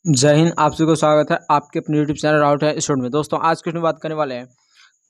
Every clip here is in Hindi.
जय हिंद। आप सभी को स्वागत है आपके अपने यूट्यूब चैनल राउट है स्टूडेंट में। दोस्तों आज की बात करने वाले हैं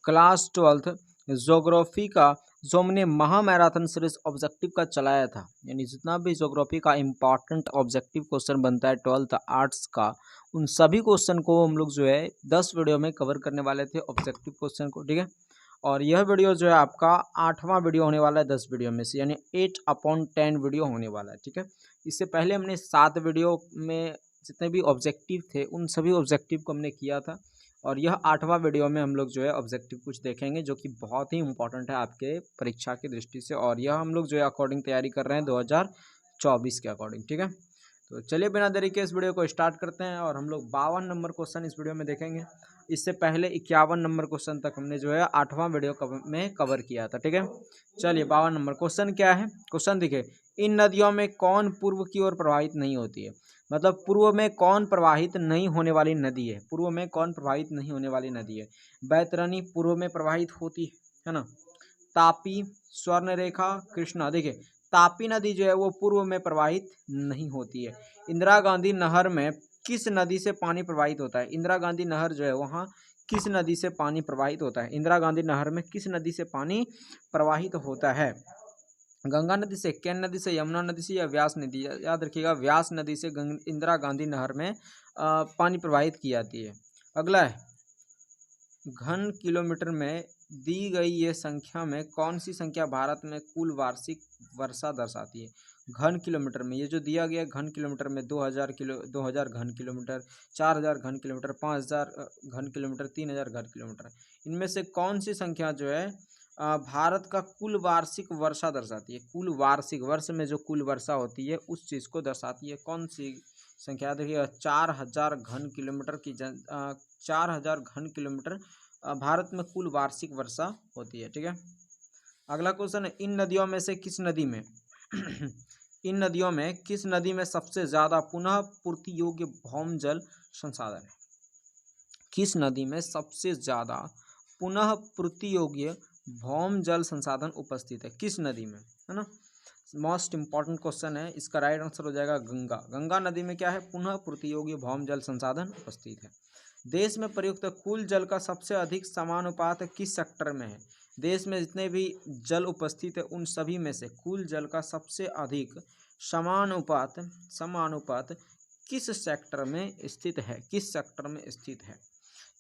क्लास 12th ज्योग्राफी का, जो हमने महा मैराथन सीरीज ऑब्जेक्टिव का चलाया था। यानी जितना भी ज्योग्राफी का इम्पॉर्टेंट ऑब्जेक्टिव क्वेश्चन बनता है 12th आर्ट्स का, उन सभी क्वेश्चन को हम लोग जो है 10 वीडियो में कवर करने वाले थे ऑब्जेक्टिव क्वेश्चन को। ठीक है, और यह वीडियो जो है आपका 8वां वीडियो होने वाला है 10 वीडियो में से, यानी 8/10 वीडियो होने वाला है। ठीक है, इससे पहले हमने 7 वीडियो में जितने भी ऑब्जेक्टिव थे उन सभी ऑब्जेक्टिव को हमने किया था, और यह 8वां वीडियो में हम लोग जो है ऑब्जेक्टिव कुछ देखेंगे जो कि बहुत ही इंपॉर्टेंट है आपके परीक्षा की दृष्टि से, और यह हम लोग जो है अकॉर्डिंग तैयारी कर रहे हैं 2024 के अकॉर्डिंग। ठीक है, तो चलिए बिना देरी के इस वीडियो को स्टार्ट करते हैं, और हम लोग 52 नंबर क्वेश्चन इस वीडियो में देखेंगे। इससे पहले 51 नंबर क्वेश्चन तक हमने जो है 8वां वीडियो में कवर किया था। ठीक है, चलिए 52 नंबर क्वेश्चन क्या है। क्वेश्चन देखिए, इन नदियों में कौन पूर्व की ओर प्रवाहित नहीं होती है। मतलब पूर्व में कौन प्रवाहित नहीं होने वाली नदी है। पूर्व में कौन प्रवाहित नहीं होने वाली नदी है। बैतरणी पूर्व में प्रवाहित होती है ना। तापी, स्वर्णरेखा, कृष्णा। देखिए तापी नदी जो है वो पूर्व में प्रवाहित नहीं होती है। इंदिरा गांधी नहर में किस नदी से पानी प्रवाहित होता है। इंदिरा गांधी नहर जो है वहाँ किस नदी से पानी प्रवाहित होता है। इंदिरा गांधी नहर में किस नदी से पानी प्रवाहित होता है। गंगा नदी से, केन नदी से, यमुना नदी से या व्यास नदी। याद रखिएगा व्यास नदी से इंदिरा गांधी नहर में पानी प्रवाहित की जाती है। अगला है, घन किलोमीटर में दी गई ये संख्या में कौन सी संख्या भारत में कुल वार्षिक वर्षा दर्शाती है। घन किलोमीटर में ये जो दिया गया है, घन किलोमीटर में 2000 घन किलोमीटर, 4000 घन किलोमीटर, 5000 घन किलोमीटर, 3000 घन किलोमीटर, इनमें से कौन सी संख्या जो है भारत का कुल वार्षिक वर्षा दर्शाती है। कुल वार्षिक वर्ष में जो कुल वर्षा होती है उस चीज़ को दर्शाती है। कौन सी संख्या देखिए, 4000 घन किलोमीटर की 4000 घन किलोमीटर भारत में कुल वार्षिक वर्षा होती है। ठीक है, अगला क्वेश्चन है, इन नदियों में से किस नदी में इन नदियों में किस नदी में सबसे ज्यादा पुनः पूर्ति योग्य भौम जल संसाधन है। किस नदी में सबसे ज्यादा पुनः पूर्ति योग्य भौम जल संसाधन उपस्थित है। किस नदी में, है ना। मोस्ट इंपॉर्टेंट क्वेश्चन है। इसका राइट आंसर हो जाएगा गंगा। गंगा नदी में क्या है, पुनः पूर्ति योग्य भौम जल संसाधन उपस्थित है। देश में प्रयुक्त कुल जल का सबसे अधिक समानुपात किस सेक्टर में है। देश में जितने भी जल उपस्थित है उन सभी में से कुल जल का सबसे अधिक समानुपात समानुपात किस सेक्टर में स्थित है। किस सेक्टर में स्थित है।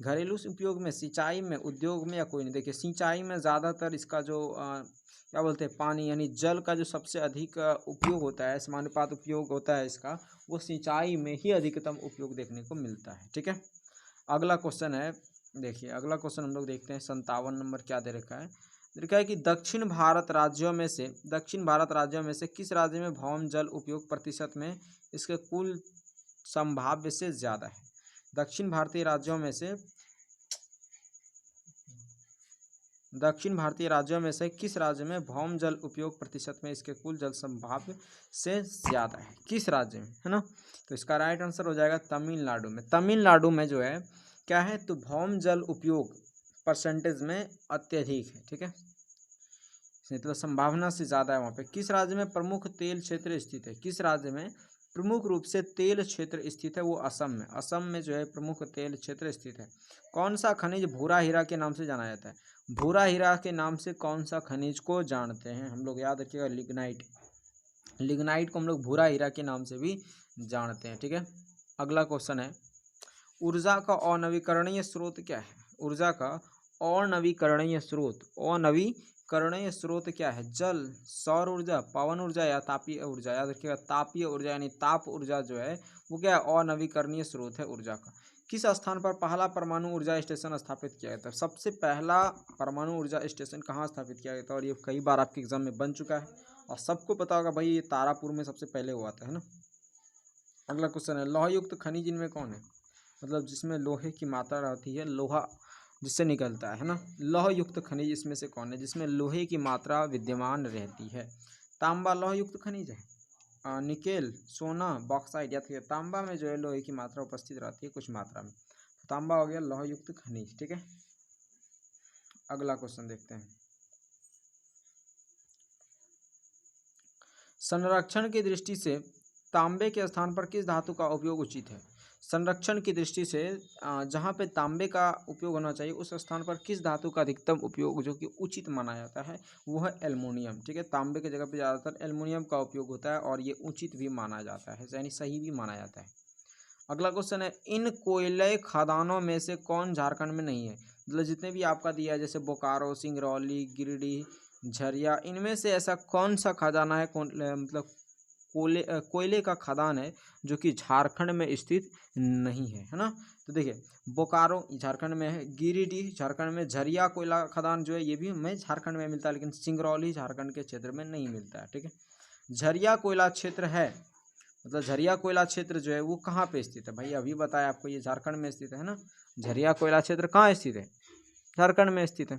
घरेलू उपयोग में, सिंचाई में, उद्योग में, या कोई नहीं। देखिए सिंचाई में ज़्यादातर इसका जो क्या बोलते हैं, पानी यानी जल का जो सबसे अधिक उपयोग होता है, समानुपात उपयोग होता है इसका, वो सिंचाई में ही अधिकतम उपयोग देखने को मिलता है। ठीक है, अगला क्वेश्चन है। देखिए अगला क्वेश्चन हम लोग देखते हैं 57 नंबर क्या दे रखा है। दे रखा है कि दक्षिण भारत राज्यों में से किस राज्य में भौम जल उपयोग प्रतिशत में इसके कुल संभाव्य से ज़्यादा है। दक्षिण भारतीय राज्यों में से किस राज्य में भौम जल उपयोग प्रतिशत में इसके कुल जल संभाव्य से ज़्यादा है। किस राज्य में, है ना। तो इसका राइट आंसर हो जाएगा तमिलनाडु में। तमिलनाडु में जो है क्या है, तो भौम जल उपयोग परसेंटेज में अत्यधिक है। ठीक है, मतलब संभावना से ज़्यादा है वहाँ पे। किस राज्य में प्रमुख तेल क्षेत्र स्थित है। किस राज्य में प्रमुख रूप से तेल क्षेत्र स्थित है, वो असम में। असम में जो है प्रमुख तेल क्षेत्र स्थित है। कौन सा खनिज भूरा हीरा के नाम से जाना जाता है। भूरा हीरा के नाम से कौन सा खनिज को जानते हैं हम लोग, याद रखिएगा लिग्नाइट। लिग्नाइट को हम लोग भूरा हीरा के नाम से भी जानते हैं। ठीक है, अगला क्वेश्चन है, ऊर्जा का अनवीकरणीय स्रोत क्या है। ऊर्जा का अनवीकरणीय स्रोत क्या है। जल, सौर ऊर्जा, पवन ऊर्जा या तापीय ऊर्जा। याद रखिएगा तापीय ऊर्जा यानी ताप ऊर्जा जो है वो क्या है, अनवीकरणीय स्रोत है ऊर्जा का। किस स्थान पर पहला परमाणु ऊर्जा स्टेशन स्थापित किया गया था। सबसे पहला परमाणु ऊर्जा स्टेशन कहाँ स्थापित किया गया था, और ये कई बार आपके एग्जाम में बन चुका है और सबको पता होगा भाई, ये तारापुर में सबसे पहले हुआ था, है ना। अगला क्वेश्चन है, लौहयुक्त खनिज इनमें कौन है। मतलब जिसमें लोहे की मात्रा रहती है, लोहा जिससे निकलता है ना। लौह युक्त खनिज इसमें से कौन है जिसमें लोहे की मात्रा विद्यमान रहती है। तांबा लौह युक्त खनिज है। निकेल, सोना, बॉक्साइट, या फिर तांबा में जो है लोहे की मात्रा उपस्थित रहती है कुछ मात्रा में, तो तांबा हो गया लौह युक्त खनिज। ठीक है, अगला क्वेश्चन देखते हैं, संरक्षण की दृष्टि से तांबे के स्थान पर किस धातु का उपयोग उचित है। संरक्षण की दृष्टि से जहाँ पे तांबे का उपयोग होना चाहिए उस स्थान पर किस धातु का अधिकतम उपयोग जो कि उचित माना जाता है वो है एल्युमिनियम। ठीक है, तांबे की जगह पे ज़्यादातर एल्युमिनियम का उपयोग होता है और ये उचित भी माना जाता है, यानी सही भी माना जाता है। अगला क्वेश्चन है, इन कोयले खदानों में से कौन झारखंड में नहीं है? मतलब जितने भी आपका दिया है जैसे बोकारो, सिंगरौली, गिरिडीह, झरिया, इनमें से ऐसा कौन सा खजाना है, मतलब कोयले का खदान है जो कि झारखंड में स्थित नहीं है ना? तो देखिए, बोकारो झारखंड में है, गिरिडीह झारखंड में, झरिया कोयला खदान जो है ये भी हमें झारखंड में मिलता है, लेकिन सिंगरौली झारखंड के क्षेत्र में नहीं मिलता है। ठीक है, झरिया कोयला क्षेत्र है, मतलब झरिया कोयला क्षेत्र जो है वो कहाँ पे स्थित है? भाई अभी बताया आपको, ये झारखंड में स्थित है ना। झरिया कोयला क्षेत्र कहाँ स्थित है? झारखंड में स्थित है।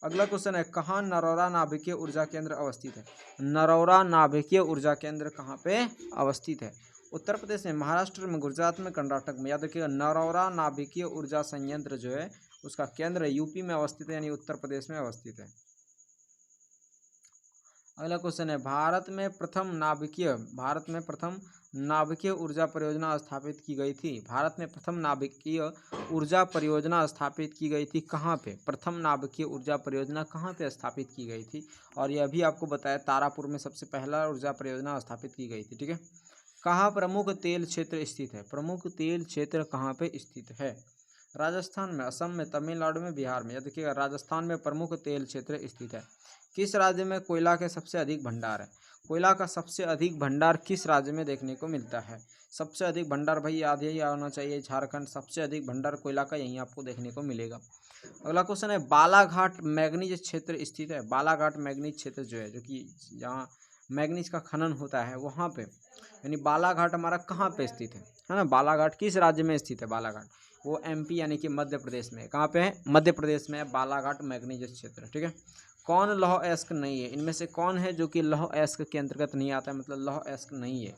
अगला क्वेश्चन है, कहाँ नरौरा नाभिकीय ऊर्जा केंद्र अवस्थित है? नरौरा नाभिकीय ऊर्जा केंद्र कहाँ पे अवस्थित है? उत्तर प्रदेश में, महाराष्ट्र में, गुजरात में, कर्नाटक में। याद रखिएगा, नरौरा नाभिकीय ऊर्जा संयंत्र जो है उसका केंद्र यूपी में अवस्थित है, यानी उत्तर प्रदेश में अवस्थित है। अगला क्वेश्चन है, भारत में प्रथम नाभिकीय ऊर्जा परियोजना स्थापित की गई थी। भारत में प्रथम नाभिकीय ऊर्जा परियोजना स्थापित की गई थी कहाँ पे? प्रथम नाभिकीय ऊर्जा परियोजना कहाँ पे स्थापित की गई थी? और यह भी आपको बताया, तारापुर में सबसे पहला ऊर्जा परियोजना स्थापित की गई थी। ठीक है, कहाँ प्रमुख तेल क्षेत्र स्थित है? प्रमुख तेल क्षेत्र कहाँ पे स्थित है? राजस्थान में, असम में, तमिलनाडु में, बिहार में। यह देखिएगा, राजस्थान में प्रमुख तेल क्षेत्र स्थित है। किस राज्य में कोयला के सबसे अधिक भंडार है? कोयला का सबसे अधिक भंडार किस राज्य में देखने को मिलता है? सबसे अधिक भंडार भाई याद यही आना चाहिए, झारखंड। सबसे अधिक भंडार कोयला का यहीं आपको देखने को मिलेगा। अगला क्वेश्चन है, बालाघाट मैग्नीज क्षेत्र स्थित है। बालाघाट मैग्नीज क्षेत्र जो है, जो कि जहाँ मैग्नीज का खनन होता है वहाँ पे, यानी बालाघाट हमारा कहाँ पे स्थित है ना? बालाघाट किस राज्य में स्थित है? बालाघाट वो एमपी यानी कि मध्य प्रदेश में। कहाँ पे है? मध्य प्रदेश में है बालाघाट मैग्नीज क्षेत्र। ठीक है, कौन लौह अयस्क नहीं है? इनमें से कौन है जो कि लौह अयस्क के अंतर्गत नहीं आता है, मतलब लौह अयस्क नहीं है?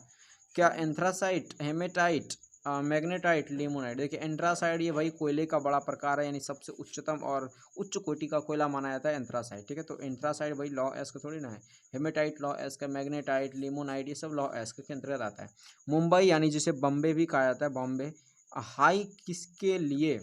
क्या एंथ्रासाइट, हेमेटाइट, मैग्नेटाइट, लिमोनाइट। देखिए, एंथ्रासाइट ये भाई कोयले का बड़ा प्रकार है, यानी सबसे उच्चतम और उच्च कोटि का कोयला माना जाता है एंथ्रासाइट। ठीक है, तो एंथ्रासाइट भाई लौह अयस्क थोड़ी ना है। हेमेटाइट लौह अयस्क, मैग्नेटाइट, लिमोनाइट ये सब लौह अयस्क के अंतर्गत आता है। मुंबई यानी जिसे बॉम्बे भी कहा जाता है, बॉम्बे हाई किसके लिए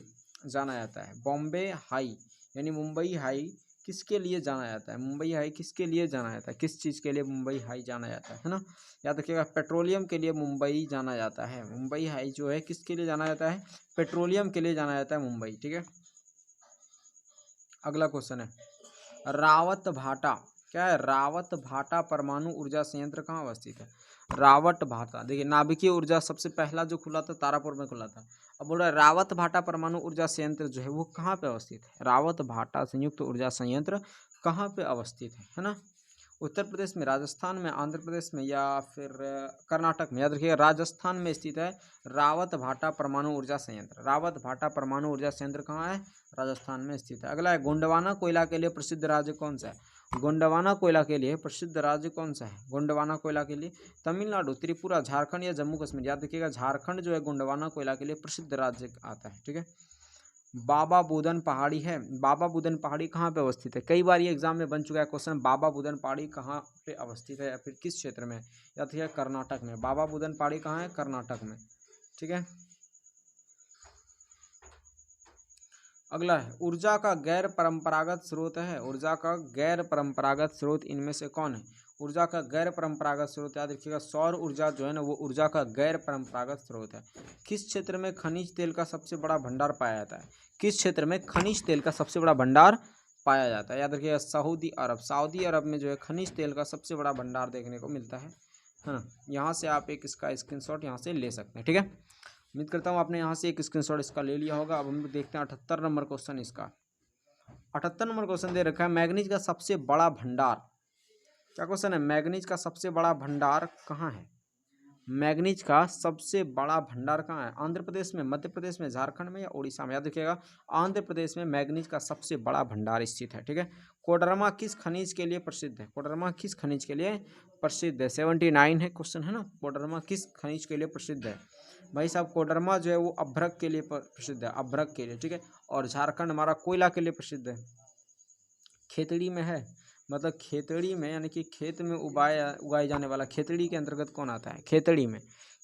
जाना जाता है? बॉम्बे हाई यानी मुंबई हाई किसके लिए जाना जाता है? मुंबई हाई किसके लिए जाना जाता है? किस चीज़ के लिए मुंबई हाई जाना जाता है ना? याद रखिएगा, पेट्रोलियम के लिए मुंबई जाना जाता है। मुंबई हाई जो है किसके लिए जाना जाता है? पेट्रोलियम के लिए जाना जाता है मुंबई। ठीक है, अगला क्वेश्चन है, रावत भाटा। क्या है? रावत भाटा परमाणु ऊर्जा संयंत्र कहाँ अवस्थित है? रावत भाटा, देखिए नाभिकीय ऊर्जा सबसे पहला जो खुला था तारापुर में खुला था। अब बोल रहा है रावत भाटा परमाणु ऊर्जा संयंत्र जो है वो कहाँ पे अवस्थित है? रावत भाटा संयुक्त ऊर्जा संयंत्र कहाँ पे अवस्थित है ना? उत्तर प्रदेश में, राजस्थान में, आंध्र प्रदेश में, या फिर कर्नाटक में। याद रखिएगा, राजस्थान में स्थित है रावत भाटा परमाणु ऊर्जा संयंत्र। रावत भाटा परमाणु ऊर्जा संयंत्र कहाँ है? राजस्थान में स्थित है। अगला है, गोंडवाना कोयला के लिए प्रसिद्ध राज्य कौन सा है? गोंडवाना कोयला के लिए प्रसिद्ध राज्य कौन सा है? गोंडवाना कोयला के लिए तमिलनाडु, त्रिपुरा, झारखंड या जम्मू कश्मीर। याद रखिएगा, झारखंड जो है गोंडवाना कोयला के लिए प्रसिद्ध राज्य आता है। ठीक है, बाबा बुदन पहाड़ी है। बाबा बुदन पहाड़ी कहाँ पे अवस्थित है? कई बार ये एग्जाम में बन चुका है क्वेश्चन, बाबा बुदन पहाड़ी कहाँ पे अवस्थित है या फिर किस क्षेत्र में? या तो कर्नाटक में। बाबा बुदन पहाड़ी कहाँ है? कर्नाटक में। ठीक है, अगला है, ऊर्जा का गैर परंपरागत स्रोत है। ऊर्जा का गैर परंपरागत स्रोत इनमें से कौन है? ऊर्जा का गैर परंपरागत स्रोत, याद रखिएगा, सौर ऊर्जा जो है ना वो ऊर्जा का गैर परंपरागत स्रोत है। किस क्षेत्र में खनिज तेल का सबसे बड़ा भंडार पाया जाता है? किस क्षेत्र में खनिज तेल का सबसे बड़ा भंडार पाया जाता है? याद रखिएगा, सऊदी अरब। सऊदी अरब में जो है खनिज तेल का सबसे बड़ा भंडार देखने को मिलता है ना? यहाँ से आप एक इसका स्क्रीनशॉट यहाँ से ले सकते हैं। ठीक है, उम्मीद करता हूँ आपने यहाँ से एक स्क्रीनशॉट इसका ले लिया होगा। अब हम देखते हैं 78 नंबर क्वेश्चन। इसका 78 नंबर क्वेश्चन दे रखा है, मैग्नीज का सबसे बड़ा भंडार। क्या क्वेश्चन है? मैग्नीज का सबसे बड़ा भंडार कहाँ है? मैग्नीज का सबसे बड़ा भंडार कहाँ है? आंध्र प्रदेश में, मध्य प्रदेश में, झारखंड में या उड़ीसा में? याद रखिएगा, आंध्र प्रदेश में मैग्नीज का सबसे बड़ा भंडार स्थित है। ठीक है, कोडरमा किस खनिज के लिए प्रसिद्ध है? कोडरमा किस खनिज के लिए प्रसिद्ध है? 79 है क्वेश्चन है ना। कोडरमा किस खनिज के लिए प्रसिद्ध है? भाई साहब, कोडरमा जो है वो अभ्रक के लिए प्रसिद्ध है, अभ्रक के लिए। ठीक है, और झारखंड हमारा कोयला के लिए प्रसिद्ध है। खेतड़ी में है, मतलब खेतड़ी में यानी कि खेत में उगाई जाने वाला, खेतड़ी के अंतर्गत कौन आता है? खेतड़ी में,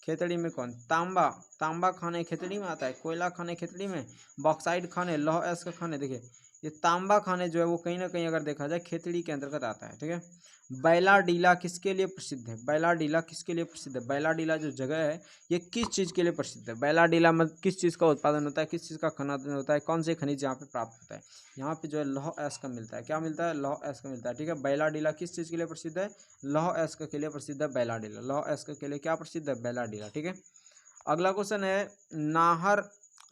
खेतड़ी में कौन? तांबा। तांबा खाने खेतड़ी में आता है, कोयला खाने खेतड़ी में, बॉक्साइड खाने, लौह अयस्क खाने। देखिए ये तांबा खाने जो है वो कहीं ना कहीं अगर देखा जाए खेतड़ी के अंतर्गत आता है, ठीक है। बैलाडीला किसके लिए प्रसिद्ध है? बैलाडीला किसके लिए प्रसिद्ध है? बैलाडीला जो जगह है ये किस चीज़ के लिए प्रसिद्ध है? बैलाडीला में किस चीज़ का उत्पादन होता है, किस चीज़ का खनन होता है, कौन से खनिज यहाँ पे प्राप्त होता है? यहाँ पे जो है लौह अयस्क मिलता है। क्या मिलता है? लौह अयस्क मिलता है, ठीक है। बैलाडीला किस चीज़ के लिए प्रसिद्ध है? लौह अयस्क के लिए प्रसिद्ध है बैलाडीला। लौह अयस्क के लिए क्या प्रसिद्ध है? बैलाडीला, ठीक है। अगला क्वेश्चन है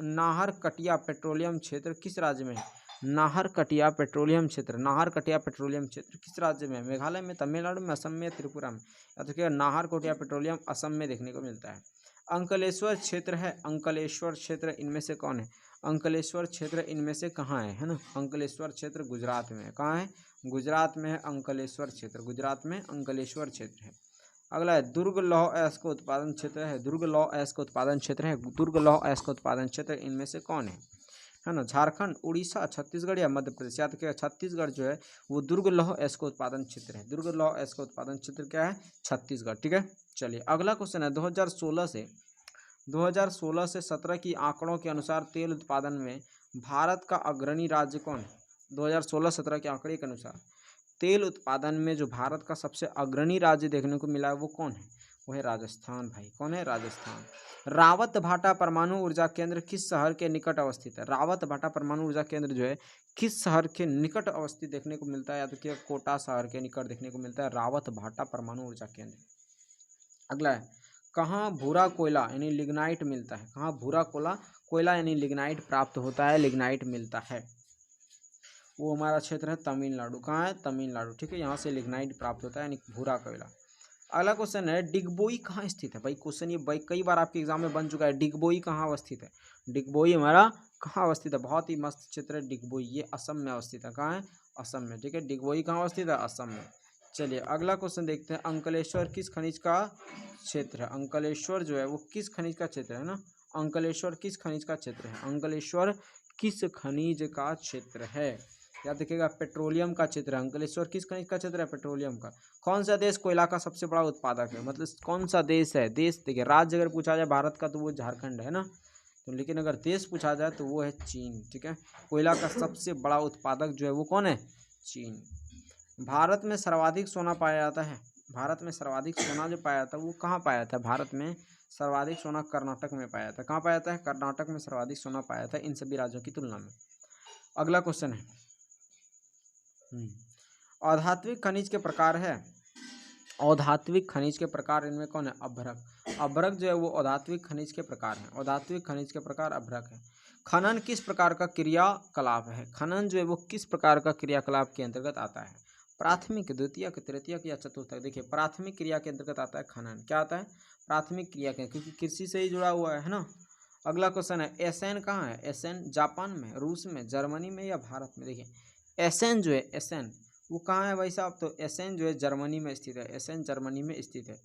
नाहर कटिया पेट्रोलियम क्षेत्र किस राज्य में है? नाहर कटिया पेट्रोलियम क्षेत्र, नाहर कटिया पेट्रोलियम क्षेत्र किस राज्य में है? मेघालय में, तमिलनाडु में, असम में, त्रिपुरा में? या तो क्या नाहर कटिया पेट्रोलियम असम में देखने को मिलता है। अंकलेश्वर क्षेत्र है, अंकलेश्वर क्षेत्र इनमें से कौन है? अंकलेश्वर क्षेत्र इनमें से कहाँ है ना? अंकलेश्वर क्षेत्र गुजरात में है। कहाँ है? गुजरात में है अंकलेश्वर क्षेत्र, गुजरात में अंकलेश्वर क्षेत्र है। अगला है दुर्ग लौह अयस्क उत्पादन क्षेत्र है, दुर्ग लौह अयस्क उत्पादन क्षेत्र है, दुर्ग लौह अयस्क उत्पादन क्षेत्र इनमें से कौन है ना? झारखंड, उड़ीसा, छत्तीसगढ़ या मध्य प्रदेश? याद रखिएगा छत्तीसगढ़ जो है वो दुर्ग लौह अयस्क उत्पादन क्षेत्र है। दुर्ग लौह अयस्क उत्पादन क्षेत्र क्या है? छत्तीसगढ़, ठीक है। चलिए अगला क्वेश्चन है 2016 से 17 की आंकड़ों के अनुसार तेल उत्पादन में भारत का अग्रणी राज्य कौन है? 2016-17 के आंकड़े के अनुसार तेल उत्पादन में जो भारत का सबसे अग्रणी राज्य देखने को मिला है वो कौन है? वो है राजस्थान भाई। कौन है? राजस्थान। रावत भाटा परमाणु ऊर्जा केंद्र किस शहर के निकट अवस्थित है? रावत भाटा परमाणु ऊर्जा केंद्र जो है किस शहर के निकट अवस्थित देखने को मिलता है? या तो क्या कोटा शहर के निकट देखने को मिलता है रावत भाटा परमाणु ऊर्जा केंद्र। अगला है कहाँ भूरा कोयला यानी लिग्नाइट मिलता है? कहाँ भूरा कोयला यानी लिग्नाइट प्राप्त होता है, लिग्नाइट मिलता है? वो हमारा क्षेत्र है तमिलनाडु। कहाँ है? तमिलनाडु, ठीक है। यहाँ से लिग्नाइट प्राप्त होता है यानी भूरा कोयला। अगला क्वेश्चन है डिगबोई कहाँ स्थित है? भाई क्वेश्चन ये भाई कई बार आपके एग्जाम में बन चुका है। डिगबोई कहाँ अवस्थित है? डिगबोई हमारा कहाँ अवस्थित है? बहुत ही मस्त क्षेत्र है डिगबोई, ये असम में अवस्थित है। कहाँ है? असम में, ठीक है। डिगबोई कहाँ अवस्थित है? असम में। चलिए अगला क्वेश्चन देखते हैं अंकलेश्वर किस खनिज का क्षेत्र है? अंकलेश्वर जो है वो किस खनिज का क्षेत्र है ना? अंकलेश्वर किस खनिज का क्षेत्र है? अंकलेश्वर किस खनिज का क्षेत्र है? याद रखिएगा पेट्रोलियम का क्षेत्र है। अंकलेश्वर किस खनिज का क्षेत्र है? पेट्रोलियम का। कौन सा देश कोयला का सबसे बड़ा उत्पादक है? मतलब कौन सा देश है? देश देखिए, राज्य अगर पूछा जाए भारत का तो वो झारखंड है ना, तो लेकिन अगर देश पूछा जाए तो वो है चीन, ठीक है। कोयला का सबसे बड़ा उत्पादक जो है वो कौन है? चीन। भारत में सर्वाधिक सोना पाया जाता है, भारत में सर्वाधिक सोना जो पाया जाता है वो कहाँ पाया जाता है? भारत में सर्वाधिक सोना कर्नाटक में पाया जाता है। कहाँ पाया जाता है? कर्नाटक में सर्वाधिक सोना पाया जाता है इन सभी राज्यों की तुलना में। अगला क्वेश्चन है अधात्विक खनिज के प्रकार है, अधात्विक खनिज के प्रकार इनमें कौन है? अभ्रक। अभ्रक जो है वो अधात्विक खनिज के प्रकार है, अधात्विक खनिज के प्रकार अभ्रक है। खनन किस प्रकार का क्रियाकलाप है? खनन जो है वो किस प्रकार का क्रियाकलाप के अंतर्गत आता है? प्राथमिक, द्वितीयक, तृतीयक या चतुर्थक? देखिए प्राथमिक क्रिया के अंतर्गत आता है खनन। क्या आता है? प्राथमिक क्रिया के, क्योंकि कृषि से ही जुड़ा हुआ है ना। अगला क्वेश्चन है एसेन कहाँ है? एसेन जापान में, रूस में, जर्मनी में या भारत में? देखिए एसेन जो है, एसेन वो कहाँ है भाई साहब? तो एसेन जो है जर्मनी में स्थित है, एसेन जर्मनी में स्थित है।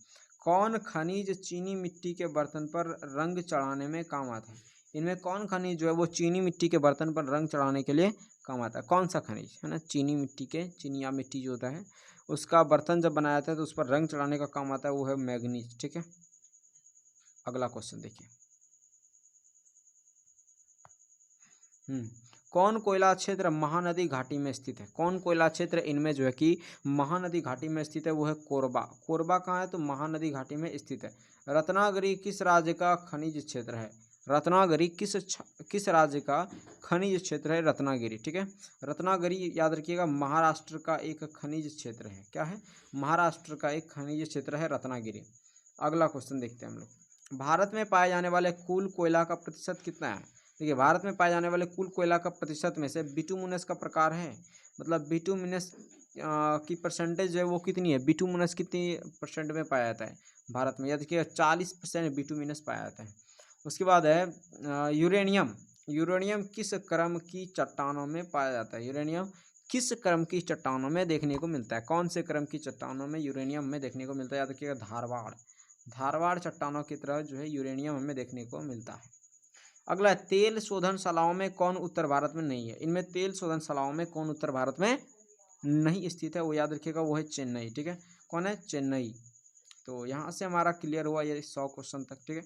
कौन खनिज चीनी मिट्टी के बर्तन पर रंग चढ़ाने में काम आता है? इनमें कौन खनिज जो है वो चीनी मिट्टी के बर्तन पर रंग चढ़ाने के लिए काम आता है? कौन सा खनिज है ना? चीनी मिट्टी के, चीनिया मिट्टी जो होता है उसका बर्तन जब बनाया जाता है तो उस पर रंग चढ़ाने का काम आता है, वो है मैग्नीज, ठीक है। अगला क्वेश्चन देखिए कौन कोयला क्षेत्र महानदी घाटी में स्थित है? कौन कोयला क्षेत्र इनमें जो है कि महानदी घाटी में स्थित है? वो है कोरबा। कोरबा कहाँ है? तो महानदी घाटी में स्थित है। रत्नागिरी किस राज्य का खनिज क्षेत्र है? रत्नागिरी किस राज्य का खनिज क्षेत्र है? रत्नागिरी, ठीक है। रत्नागिरी याद रखिएगा महाराष्ट्र का एक खनिज क्षेत्र है। क्या है? महाराष्ट्र का एक खनिज क्षेत्र है रत्नागिरी। अगला क्वेश्चन देखते हैं हम लोग। भारत में पाए जाने वाले कुल कोयला का प्रतिशत कितना है? देखिए भारत में पाए जाने वाले कुल कोयला का प्रतिशत में से बिटुमिनस का प्रकार है, मतलब बिटुमिनस की परसेंटेज जो है वो कितनी है? बिटुमिनस कितनी परसेंट में पाया जाता है भारत में? याद रखिएगा 40% बिटुमिनस पाया जाता है। उसके बाद है यूरेनियम। यूरेनियम किस क्रम की चट्टानों में पाया जाता है? यूरेनियम किस क्रम की चट्टानों में देखने को मिलता है? कौन से क्रम की चट्टानों में यूरेनियम में देखने को मिलता है? याद रखिएगा धारवाड़, धारवाड़ चट्टानों की तरह जो है यूरेनियम हमें देखने को मिलता है। अगला तेल शोधनशालाओं में कौन उत्तर भारत में नहीं है? इनमें तेल शोधनशालाओं में कौन उत्तर भारत में नहीं स्थित है? वो याद रखिएगा वो है चेन्नई, ठीक है। कौन है? चेन्नई। तो यहाँ से हमारा क्लियर हुआ ये 100 क्वेश्चन तक, ठीक है।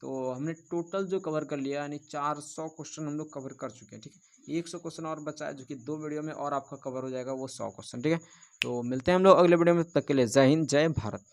तो हमने टोटल जो कवर कर लिया यानी 400 क्वेश्चन हम लोग कवर कर चुके हैं, ठीक है। 100 क्वेश्चन और बचा है जो कि 2 वीडियो में और आपका कवर हो जाएगा वो 100 क्वेश्चन, ठीक है। तो मिलते हैं हम लोग अगले वीडियो में, तब तक के लिए जय हिंद जय भारत।